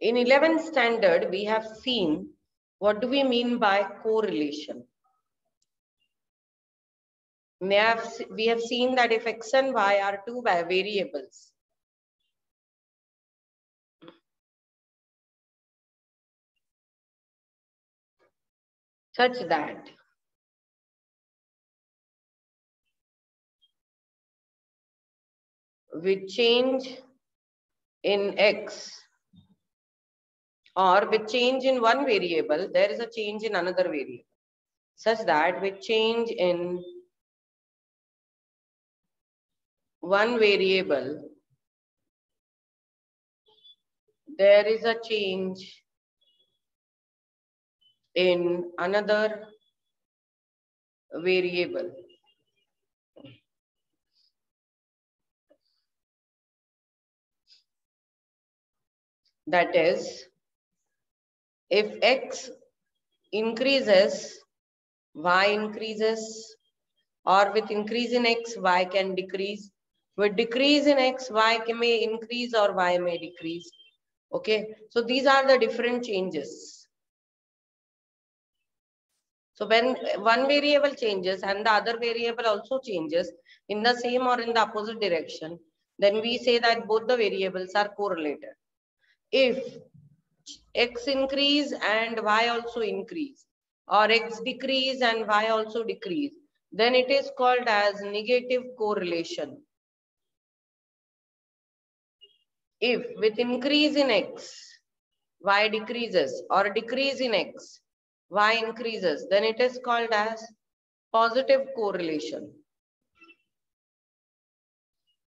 In 11th standard, we have seen what do we mean by correlation. We have seen that if x and y are two variables, such that with change in x or with change in one variable, there is a change in another variable, such that with change in one variable, there is a change in another variable. That is, if x increases, y increases, or with increase in x, y can decrease. With decrease in x, y may increase or y may decrease. Okay, so these are the different changes. So when one variable changes and the other variable also changes in the same or in the opposite direction, then we say that both the variables are correlated. If x increase and y also increase, or x decrease and y also decrease, then it is called as negative correlation. If with increase in x, y decreases, or decrease in x, y increases, then it is called as positive correlation.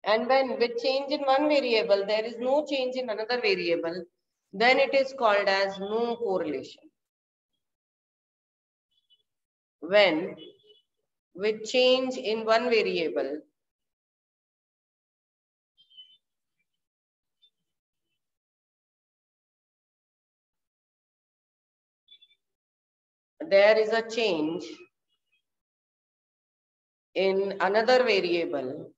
And when with change in one variable, there is no change in another variable, then it is called as no correlation. When with change in one variable, there is a change in another variable,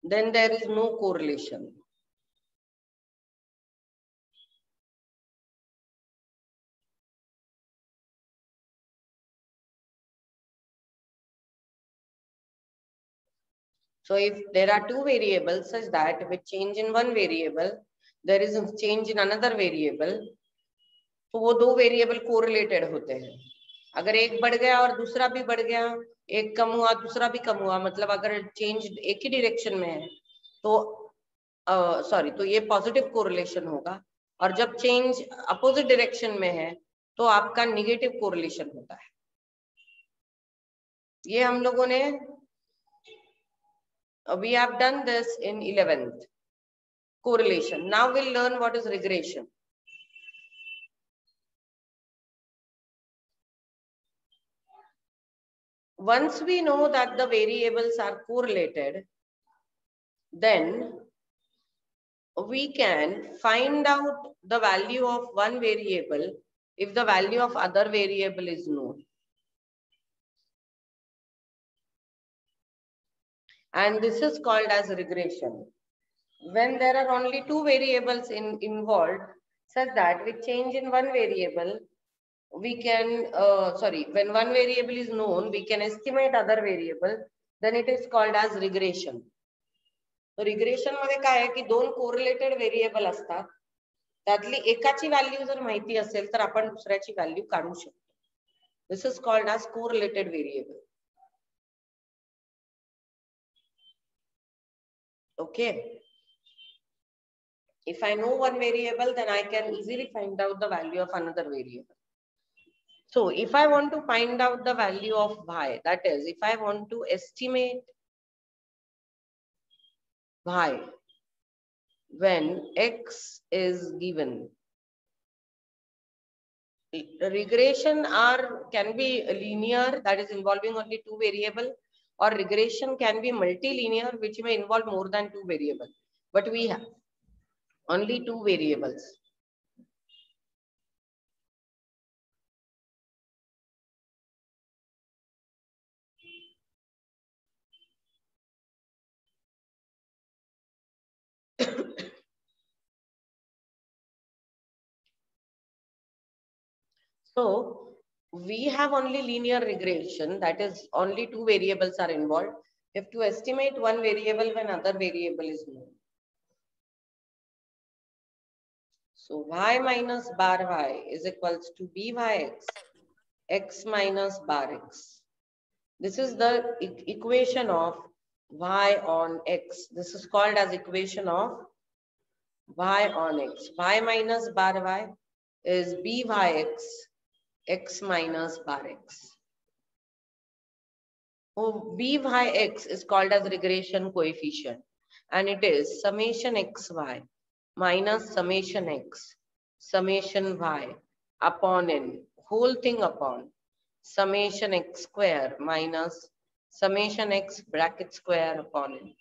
then there is no correlation. So if there are two variables such that with change in one variable, there is a change in another variable, तो वो दो variable correlated होते हैं. अगर एक बढ़ गया और दूसरा भी बढ़ गया, एक कम हुआ दूसरा भी कम हुआ, मतलब अगर चेंज एक ही डायरेक्शन में है तो तो ये पॉजिटिव कोरिलेशन होगा, और जब चेंज अपोजिट डायरेक्शन में है तो आपका निगेटिव कोरिलेशन होता है. ये हम लोगों ने we have done this in 11th, correlation. Now we'll learn what is regression. Once we know that the variables are correlated, then we can find out the value of one variable if the value of other variable is known. And this is called as regression. When there are only two variables involved, such that with change in one variable, we can, when one variable is known, we can estimate other variable, then it is called as regression. So regression मध्ये काय आहे की दोन correlated variable असतात, त्यातली एकाची value जर माहिती असेल तर आपण दुसऱ्याची व्हॅल्यू काढू शकतो. This is called as correlated variable. Okay. If I know one variable, then I can easily find out the value of another variable. So if I want to find out the value of y, that is, if I want to estimate y when x is given, regression can be linear, that is involving only two variables, or regression can be multilinear, which may involve more than two variables. But we have only two variables. So we have only linear regression, that is only two variables are involved. You have to estimate one variable when other variable is known. So y minus bar y is equals to byx, x minus bar x. This is the equation of y on x. This is called as equation of y on x. Y minus bar y is byx, x minus bar x. Oh, byx is called as regression coefficient, and it is summation xy minus summation x, summation y upon n, whole thing upon summation x square minus summation x bracket square upon n.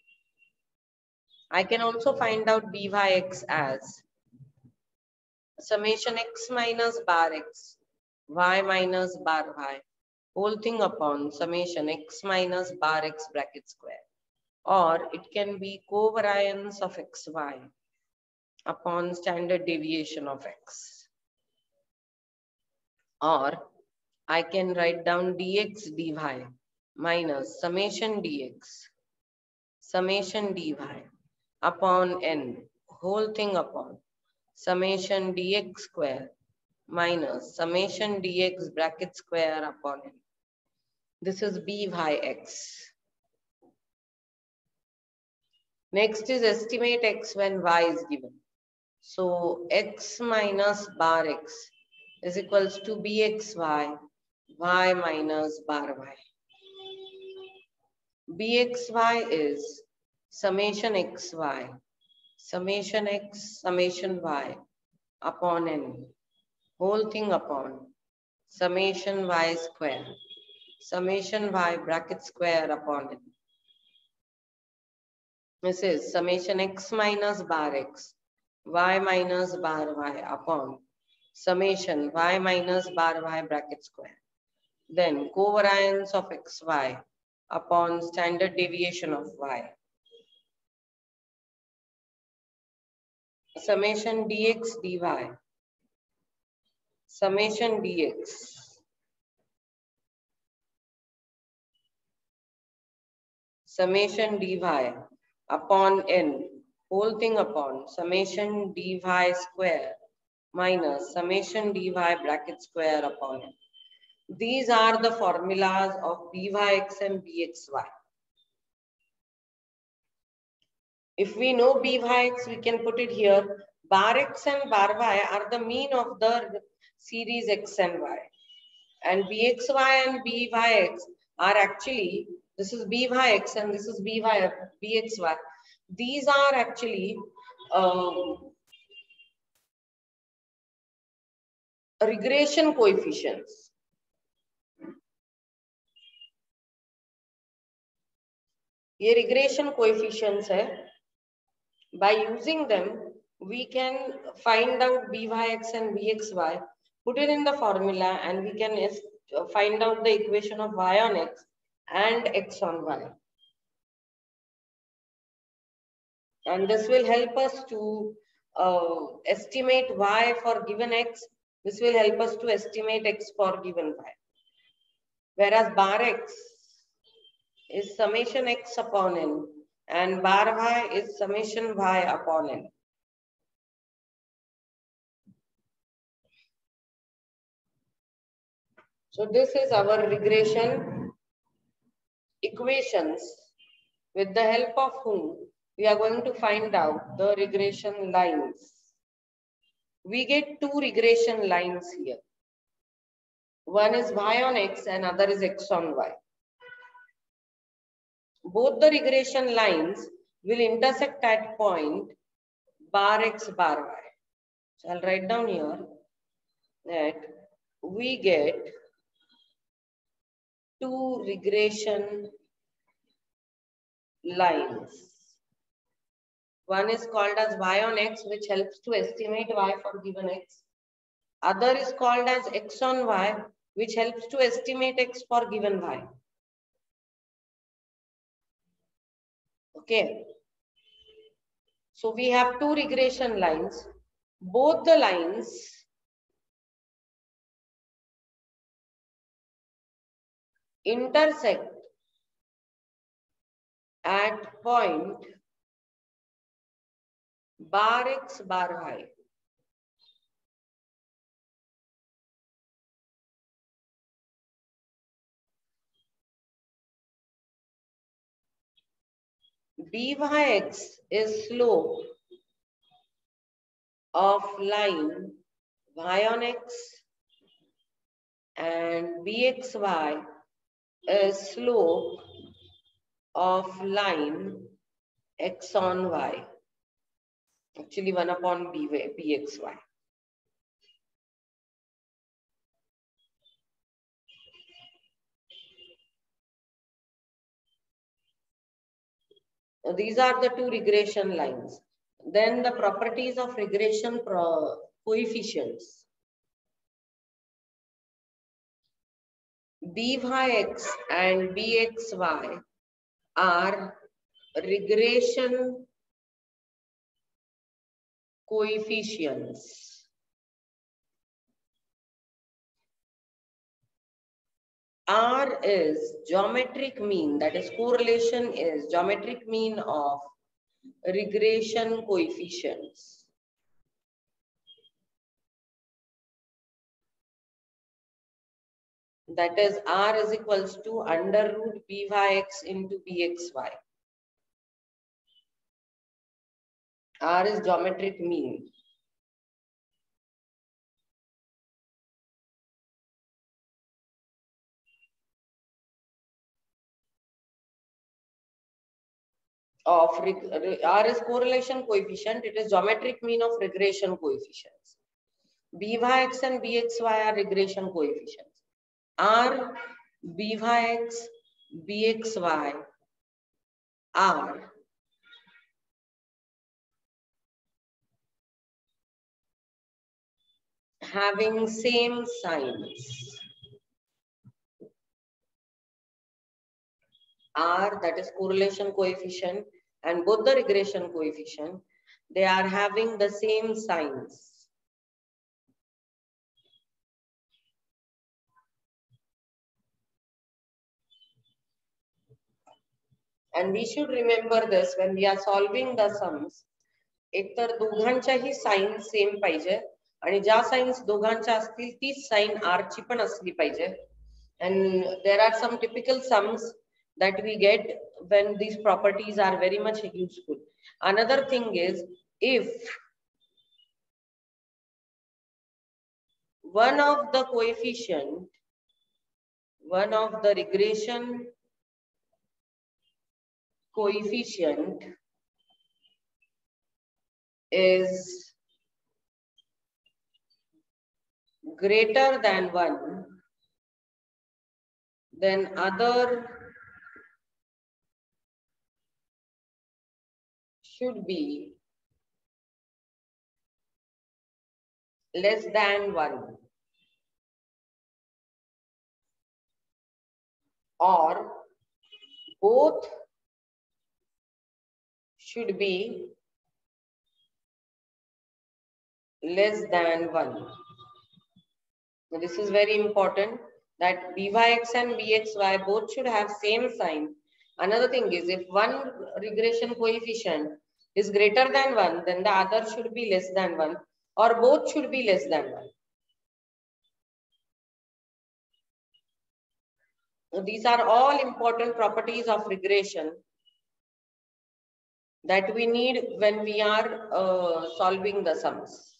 I can also find out byx as summation x minus bar x, y minus bar y, whole thing upon summation x minus bar x bracket square. Or it can be covariance of xy upon standard deviation of x. Or I can write down dx dy minus summation dx, summation dy upon n, whole thing upon summation dx square minus summation dx bracket square upon n. This is byx. Next is estimate x when y is given. So x minus bar x is equals to bxy, y minus bar y. Bxy is summation xy, summation x, summation y upon n, whole thing upon summation y square, summation y bracket square upon n. This is summation x minus bar x, y minus bar y upon summation y minus bar y bracket square. Then covariance of xy upon standard deviation of y. Summation dx dy, summation dx, summation dy upon n, whole thing upon summation dy square minus summation dy bracket square upon n. These are the formulas of byx and bxy. If we know byx, we can put it here. Bar x and bar y are the mean of the series x and y. And bxy and byx are actually, this is byx and this is bxy. These are actually regression coefficients. ये regression coefficients है. By using them, we can find out byx and bxy, put it in the formula, and we can find out the equation of y on x and x on y. And this will help us to estimate y for given x. This will help us to estimate x for given y. Whereas bar x is summation x upon n and bar y is summation y upon n. So this is our regression equations, with the help of whom we are going to find out the regression lines. We get two regression lines here. One is y on x and other is x on y. Both the regression lines will intersect at point bar x bar y. So I'll write down here that we get two regression lines. One is called as y on x, which helps to estimate y for given x. Other is called as x on y, which helps to estimate x for given y. Okay. So we have two regression lines. Both the lines intersect at point bar x bar y. Byx is slope of line y on x and bxy is slope of line x on y. Actually 1 upon bxy. These are the two regression lines. Then the properties of regression coefficients. Byx and bxy are regression coefficients. R is geometric mean, that is correlation is geometric mean of regression coefficients. That is R is equals to under root Byx into bxy. R is geometric mean. Of R is correlation coefficient, it is geometric mean of regression coefficients. Byx and bxy are regression coefficients. R, Byx, bxy are having same signs. R, that is correlation coefficient, and both the regression coefficient, they are having the same signs. And we should remember this when we are solving the sums. एक तर दोघांच्याही sign same पाहिजे आणि ज्या signs दोघांच्या असतील तीच sign R ची पण असली पाहिजे. And there are some typical sums that we get when these properties are very much useful. Another thing is, if one of the coefficient, one of the regression coefficient is greater than 1, then other should be less than 1, or both should be less than 1. Now, this is very important that Byx and bxy both should have same sign. Another thing is, if one regression coefficient is greater than 1, then the other should be less than 1, or both should be less than 1. So these are all important properties of regression that we need when we are solving the sums.